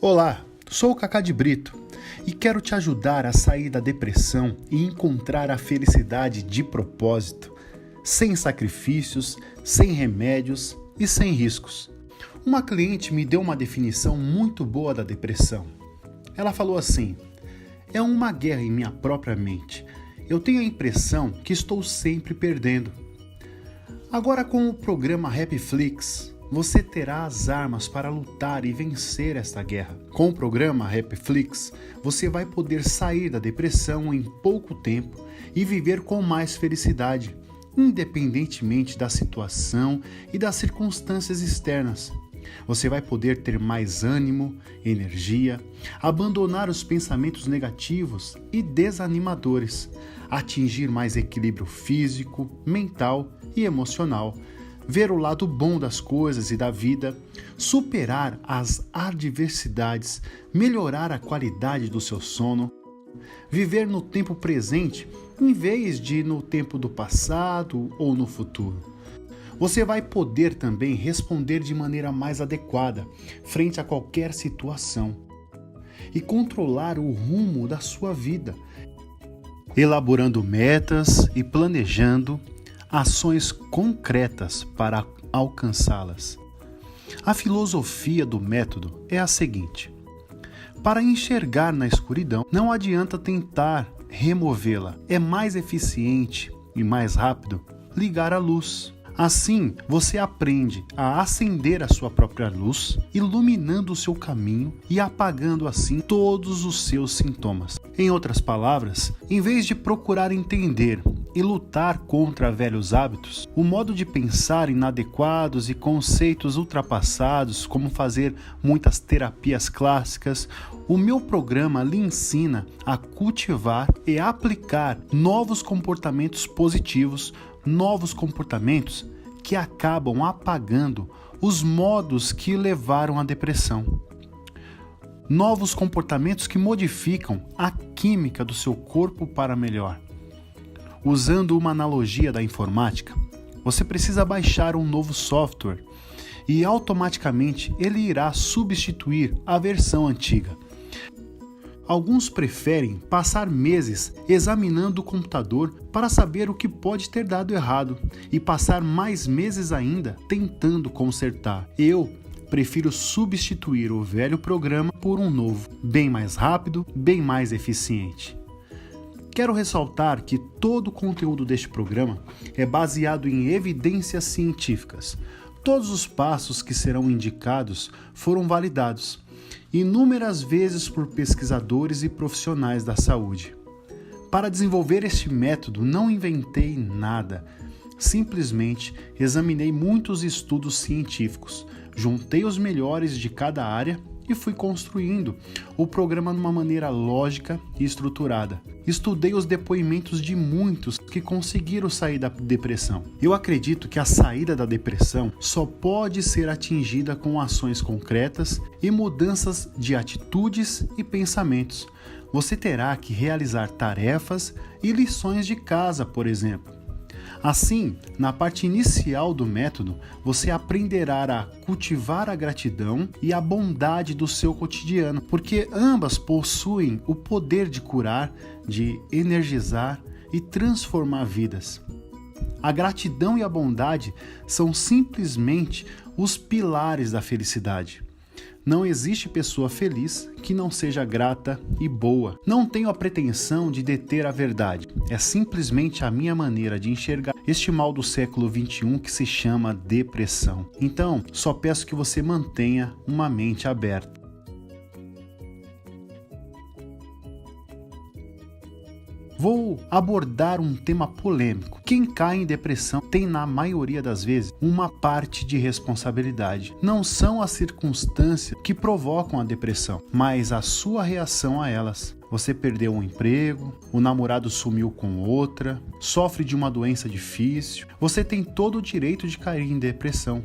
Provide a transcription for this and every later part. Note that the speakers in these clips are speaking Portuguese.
Olá, sou o Cacá de Brito e quero te ajudar a sair da depressão e encontrar a felicidade de propósito, sem sacrifícios, sem remédios e sem riscos. Uma cliente me deu uma definição muito boa da depressão. Ela falou assim: é uma guerra em minha própria mente. Eu tenho a impressão que estou sempre perdendo. Agora, com o programa HappyFlix, você terá as armas para lutar e vencer esta guerra. Com o programa HappyFlix, você vai poder sair da depressão em pouco tempo e viver com mais felicidade, independentemente da situação e das circunstâncias externas. Você vai poder ter mais ânimo, energia, abandonar os pensamentos negativos e desanimadores, atingir mais equilíbrio físico, mental e emocional, ver o lado bom das coisas e da vida, superar as adversidades, melhorar a qualidade do seu sono, viver no tempo presente em vez de no tempo do passado ou no futuro. Você vai poder também responder de maneira mais adequada frente a qualquer situação e controlar o rumo da sua vida, elaborando metas e planejando ações concretas para alcançá-las. A filosofia do método é a seguinte: para enxergar na escuridão, não adianta tentar removê-la. É mais eficiente e mais rápido ligar a luz. Assim, você aprende a acender a sua própria luz, iluminando o seu caminho e apagando assim todos os seus sintomas. Em outras palavras, em vez de procurar entender e lutar contra velhos hábitos, o modo de pensar inadequados e conceitos ultrapassados, como fazer muitas terapias clássicas, o meu programa lhe ensina a cultivar e aplicar novos comportamentos positivos, novos comportamentos que acabam apagando os modos que levaram à depressão. Novos comportamentos que modificam a química do seu corpo para melhor. Usando uma analogia da informática, você precisa baixar um novo software e automaticamente ele irá substituir a versão antiga. Alguns preferem passar meses examinando o computador para saber o que pode ter dado errado e passar mais meses ainda tentando consertar. Eu prefiro substituir o velho programa por um novo, bem mais rápido, bem mais eficiente. Quero ressaltar que todo o conteúdo deste programa é baseado em evidências científicas. Todos os passos que serão indicados foram validados inúmeras vezes por pesquisadores e profissionais da saúde. Para desenvolver este método, não inventei nada. Simplesmente examinei muitos estudos científicos, juntei os melhores de cada área e fui construindo o programa de uma maneira lógica e estruturada. Estudei os depoimentos de muitos que conseguiram sair da depressão. Eu acredito que a saída da depressão só pode ser atingida com ações concretas e mudanças de atitudes e pensamentos. Você terá que realizar tarefas e lições de casa, por exemplo. Assim, na parte inicial do método, você aprenderá a cultivar a gratidão e a bondade do seu cotidiano, porque ambas possuem o poder de curar, de energizar e transformar vidas. A gratidão e a bondade são simplesmente os pilares da felicidade. Não existe pessoa feliz que não seja grata e boa. Não tenho a pretensão de deter a verdade. É simplesmente a minha maneira de enxergar este mal do século XXI que se chama depressão. Então, só peço que você mantenha uma mente aberta. Vou abordar um tema polêmico. Quem cai em depressão tem, na maioria das vezes, uma parte de responsabilidade. Não são as circunstâncias que provocam a depressão, mas a sua reação a elas. Você perdeu um emprego, o namorado sumiu com outra, sofre de uma doença difícil. Você tem todo o direito de cair em depressão,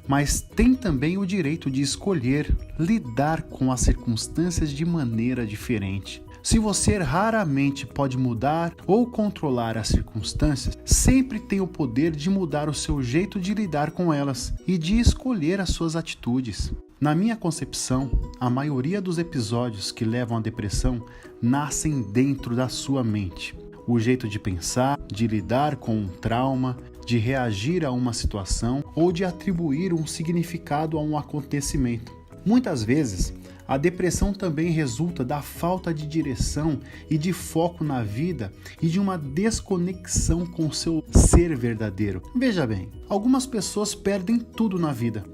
mas tem também o direito de escolher lidar com as circunstâncias de maneira diferente. Se você raramente pode mudar ou controlar as circunstâncias, sempre tem o poder de mudar o seu jeito de lidar com elas e de escolher as suas atitudes. Na minha concepção, a maioria dos episódios que levam à depressão nascem dentro da sua mente. O jeito de pensar, de lidar com um trauma, de reagir a uma situação ou de atribuir um significado a um acontecimento. Muitas vezes, a depressão também resulta da falta de direção e de foco na vida e de uma desconexão com o seu ser verdadeiro. Veja bem, algumas pessoas perdem tudo na vida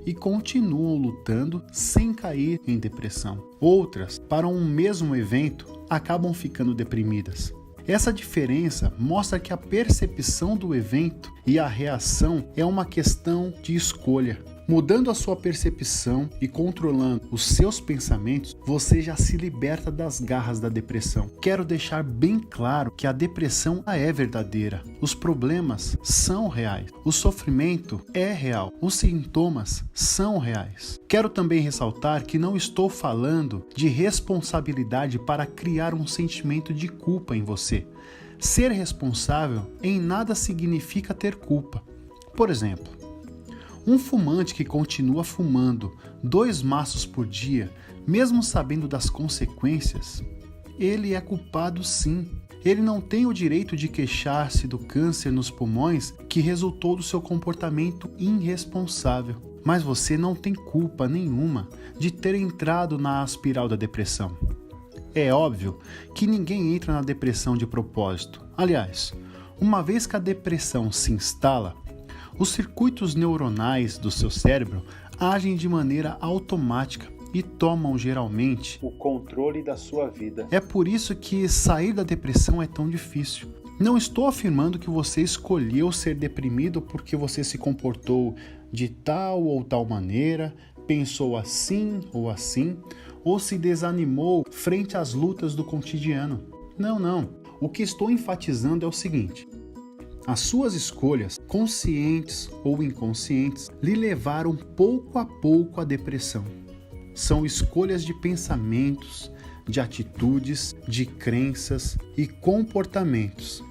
e continuam lutando sem cair em depressão. Outras, para um mesmo evento, acabam ficando deprimidas. Essa diferença mostra que a percepção do evento e a reação é uma questão de escolha. Mudando a sua percepção e controlando os seus pensamentos, você já se liberta das garras da depressão. Quero deixar bem claro que a depressão é verdadeira. Os problemas são reais. O sofrimento é real. Os sintomas são reais. Quero também ressaltar que não estou falando de responsabilidade para criar um sentimento de culpa em você. Ser responsável em nada significa ter culpa. Por exemplo, um fumante que continua fumando 2 maços por dia, mesmo sabendo das consequências, ele é culpado sim. Ele não tem o direito de queixar-se do câncer nos pulmões que resultou do seu comportamento irresponsável. Mas você não tem culpa nenhuma de ter entrado na espiral da depressão. É óbvio que ninguém entra na depressão de propósito. Aliás, uma vez que a depressão se instala, os circuitos neuronais do seu cérebro agem de maneira automática e tomam geralmente o controle da sua vida. É por isso que sair da depressão é tão difícil. Não estou afirmando que você escolheu ser deprimido porque você se comportou de tal ou tal maneira, pensou assim ou se desanimou frente às lutas do cotidiano. Não. O que estou enfatizando é o seguinte: as suas escolhas, conscientes ou inconscientes, lhe levaram pouco a pouco à depressão. São escolhas de pensamentos, de atitudes, de crenças e comportamentos.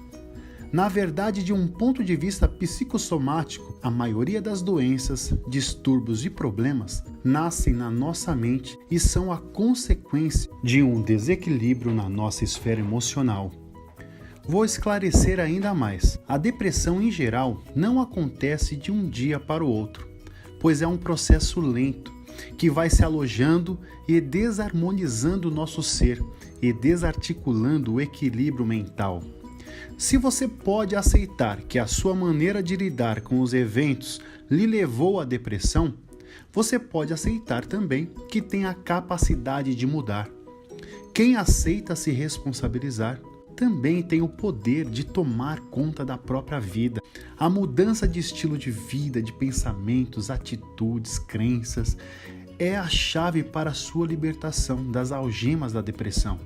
Na verdade, de um ponto de vista psicossomático, a maioria das doenças, distúrbios e problemas nascem na nossa mente e são a consequência de um desequilíbrio na nossa esfera emocional. Vou esclarecer ainda mais. A depressão, em geral, não acontece de um dia para o outro, pois é um processo lento, que vai se alojando e desarmonizando o nosso ser e desarticulando o equilíbrio mental. Se você pode aceitar que a sua maneira de lidar com os eventos lhe levou à depressão, você pode aceitar também que tem a capacidade de mudar. Quem aceita se responsabilizar também tem o poder de tomar conta da própria vida. A mudança de estilo de vida, de pensamentos, atitudes, crenças, é a chave para a sua libertação das algemas da depressão.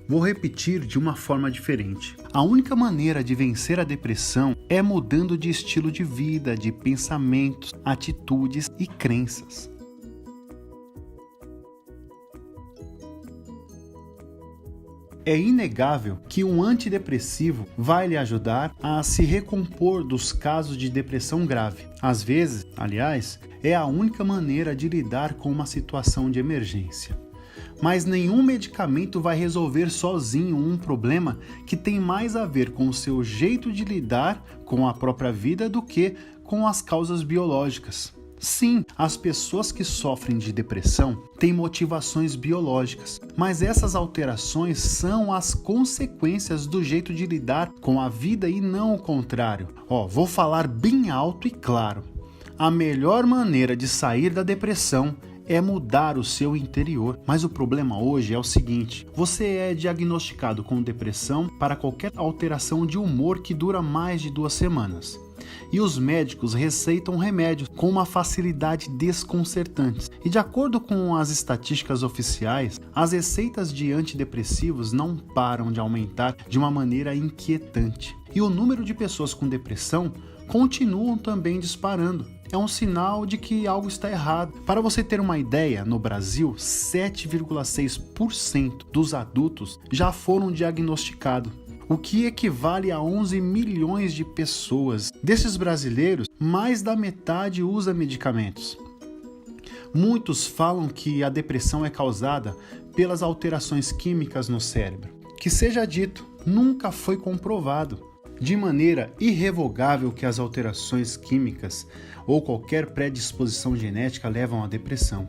Vou repetir de uma forma diferente. A única maneira de vencer a depressão é mudando de estilo de vida, de pensamentos, atitudes e crenças. É inegável que um antidepressivo vai lhe ajudar a se recompor dos casos de depressão grave. Às vezes, aliás, é a única maneira de lidar com uma situação de emergência. Mas nenhum medicamento vai resolver sozinho um problema que tem mais a ver com o seu jeito de lidar com a própria vida do que com as causas biológicas. Sim, as pessoas que sofrem de depressão têm motivações biológicas, mas essas alterações são as consequências do jeito de lidar com a vida e não o contrário. Vou falar bem alto e claro. A melhor maneira de sair da depressão é mudar o seu interior. Mas o problema hoje é o seguinte: você é diagnosticado com depressão para qualquer alteração de humor que dura mais de 2 semanas. E os médicos receitam remédios com uma facilidade desconcertante. E de acordo com as estatísticas oficiais, as receitas de antidepressivos não param de aumentar de uma maneira inquietante. E o número de pessoas com depressão continuam também disparando. É um sinal de que algo está errado. Para você ter uma ideia, no Brasil, 7,6% dos adultos já foram diagnosticados, o que equivale a 11 milhões de pessoas. Desses brasileiros, mais da metade usa medicamentos. Muitos falam que a depressão é causada pelas alterações químicas no cérebro. Que seja dito, nunca foi comprovado de maneira irrevogável que as alterações químicas ou qualquer predisposição genética levam à depressão.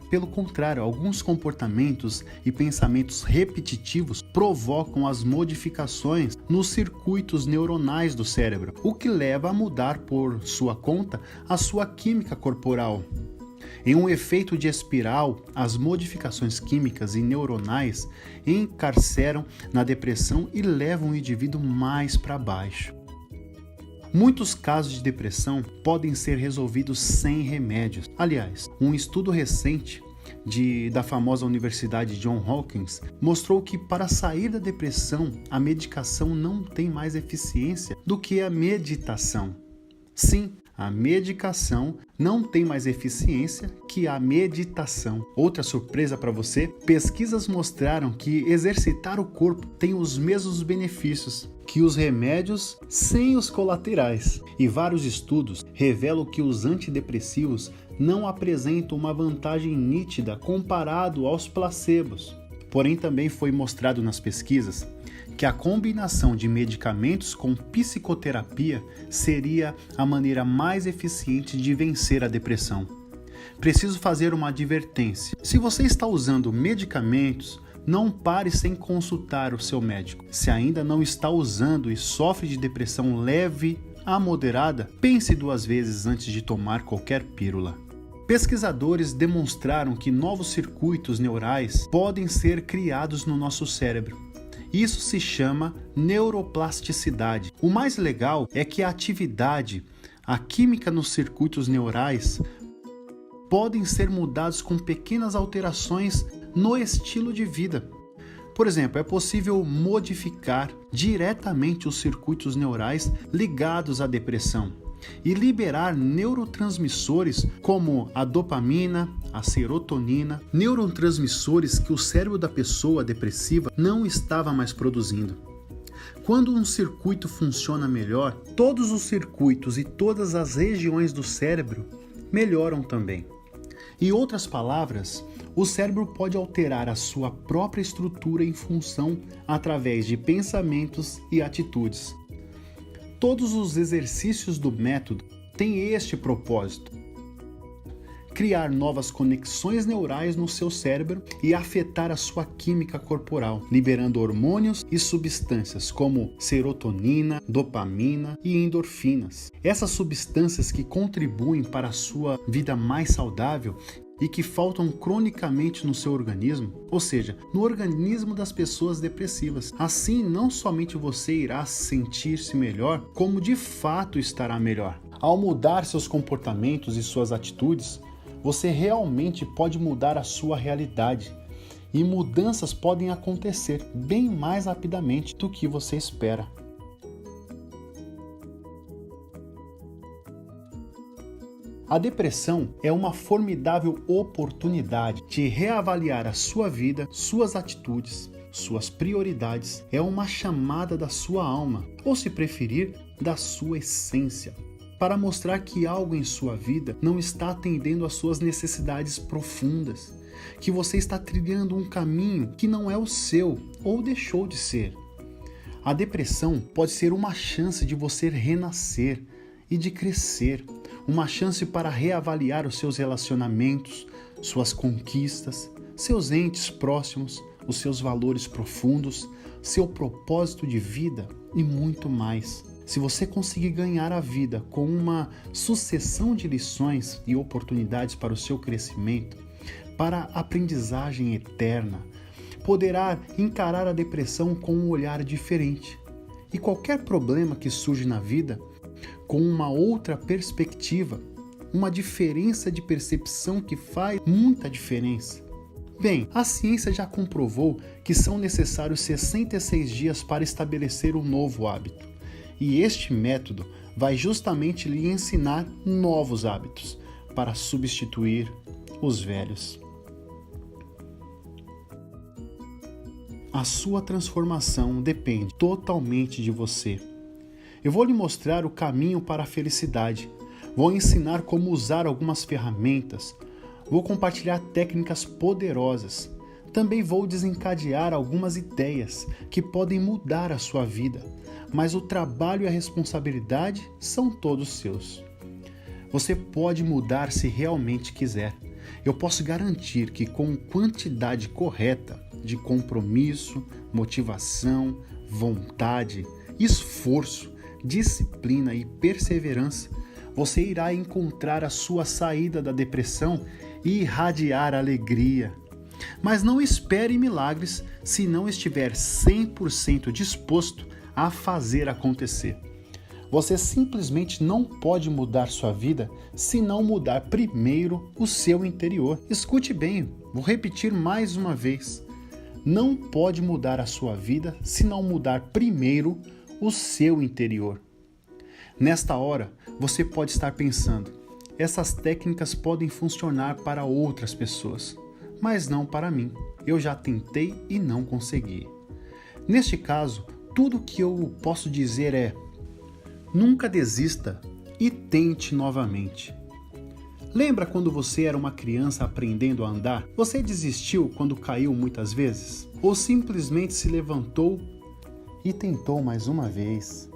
Pelo contrário, alguns comportamentos e pensamentos repetitivos provocam as modificações nos circuitos neuronais do cérebro, o que leva a mudar por sua conta a sua química corporal. Em um efeito de espiral, as modificações químicas e neuronais encarceram na depressão e levam o indivíduo mais para baixo. Muitos casos de depressão podem ser resolvidos sem remédios. Aliás, um estudo recente da famosa Universidade Johns Hopkins mostrou que para sair da depressão, a medicação não tem mais eficiência do que a meditação. Sim, a medicação não tem mais eficiência que a meditação. Outra surpresa para você: pesquisas mostraram que exercitar o corpo tem os mesmos benefícios que os remédios sem os colaterais. E vários estudos revelam que os antidepressivos não apresentam uma vantagem nítida comparado aos placebos. Porém, também foi mostrado nas pesquisas que a combinação de medicamentos com psicoterapia seria a maneira mais eficiente de vencer a depressão. Preciso fazer uma advertência. Se você está usando medicamentos, não pare sem consultar o seu médico. Se ainda não está usando e sofre de depressão leve a moderada, pense 2 vezes antes de tomar qualquer pílula. Pesquisadores demonstraram que novos circuitos neurais podem ser criados no nosso cérebro. Isso se chama neuroplasticidade. O mais legal é que a química nos circuitos neurais podem ser mudados com pequenas alterações no estilo de vida. Por exemplo, é possível modificar diretamente os circuitos neurais ligados à depressão e liberar neurotransmissores como a dopamina, a serotonina, neurotransmissores que o cérebro da pessoa depressiva não estava mais produzindo. Quando um circuito funciona melhor, todos os circuitos e todas as regiões do cérebro melhoram também. Em outras palavras, o cérebro pode alterar a sua própria estrutura em função através de pensamentos e atitudes. Todos os exercícios do método têm este propósito: criar novas conexões neurais no seu cérebro e afetar a sua química corporal, liberando hormônios e substâncias como serotonina, dopamina e endorfinas. Essas substâncias que contribuem para a sua vida mais saudável e que faltam cronicamente no seu organismo, ou seja, no organismo das pessoas depressivas. Assim, não somente você irá sentir-se melhor, como de fato estará melhor. Ao mudar seus comportamentos e suas atitudes, você realmente pode mudar a sua realidade. E mudanças podem acontecer bem mais rapidamente do que você espera. A depressão é uma formidável oportunidade de reavaliar a sua vida, suas atitudes, suas prioridades. É uma chamada da sua alma, ou se preferir, da sua essência, para mostrar que algo em sua vida não está atendendo às suas necessidades profundas, que você está trilhando um caminho que não é o seu ou deixou de ser. A depressão pode ser uma chance de você renascer e de crescer, uma chance para reavaliar os seus relacionamentos, suas conquistas, seus entes próximos, os seus valores profundos, seu propósito de vida e muito mais. Se você conseguir ganhar a vida com uma sucessão de lições e oportunidades para o seu crescimento, para a aprendizagem eterna, poderá encarar a depressão com um olhar diferente. E qualquer problema que surge na vida, com uma outra perspectiva, uma diferença de percepção que faz muita diferença. Bem, a ciência já comprovou que são necessários 66 dias para estabelecer um novo hábito. E este método vai justamente lhe ensinar novos hábitos para substituir os velhos. A sua transformação depende totalmente de você. Eu vou lhe mostrar o caminho para a felicidade. Vou ensinar como usar algumas ferramentas, Vou compartilhar técnicas poderosas. Também vou desencadear algumas ideias que podem mudar a sua vida, mas o trabalho e a responsabilidade são todos seus. Você pode mudar se realmente quiser. Eu posso garantir que com quantidade correta de compromisso, motivação, vontade, esforço, disciplina e perseverança, você irá encontrar a sua saída da depressão e irradiar alegria. Mas não espere milagres se não estiver 100% disposto a fazer acontecer. Você simplesmente não pode mudar sua vida se não mudar primeiro o seu interior. Escute bem, vou repetir mais uma vez. Não pode mudar a sua vida se não mudar primeiro o seu interior. Nesta hora, você pode estar pensando, essas técnicas podem funcionar para outras pessoas, mas não para mim. Eu já tentei e não consegui. Neste caso, tudo que eu posso dizer é: nunca desista e tente novamente. Lembra quando você era uma criança aprendendo a andar? Você desistiu quando caiu muitas vezes? Ou simplesmente se levantou e tentou mais uma vez?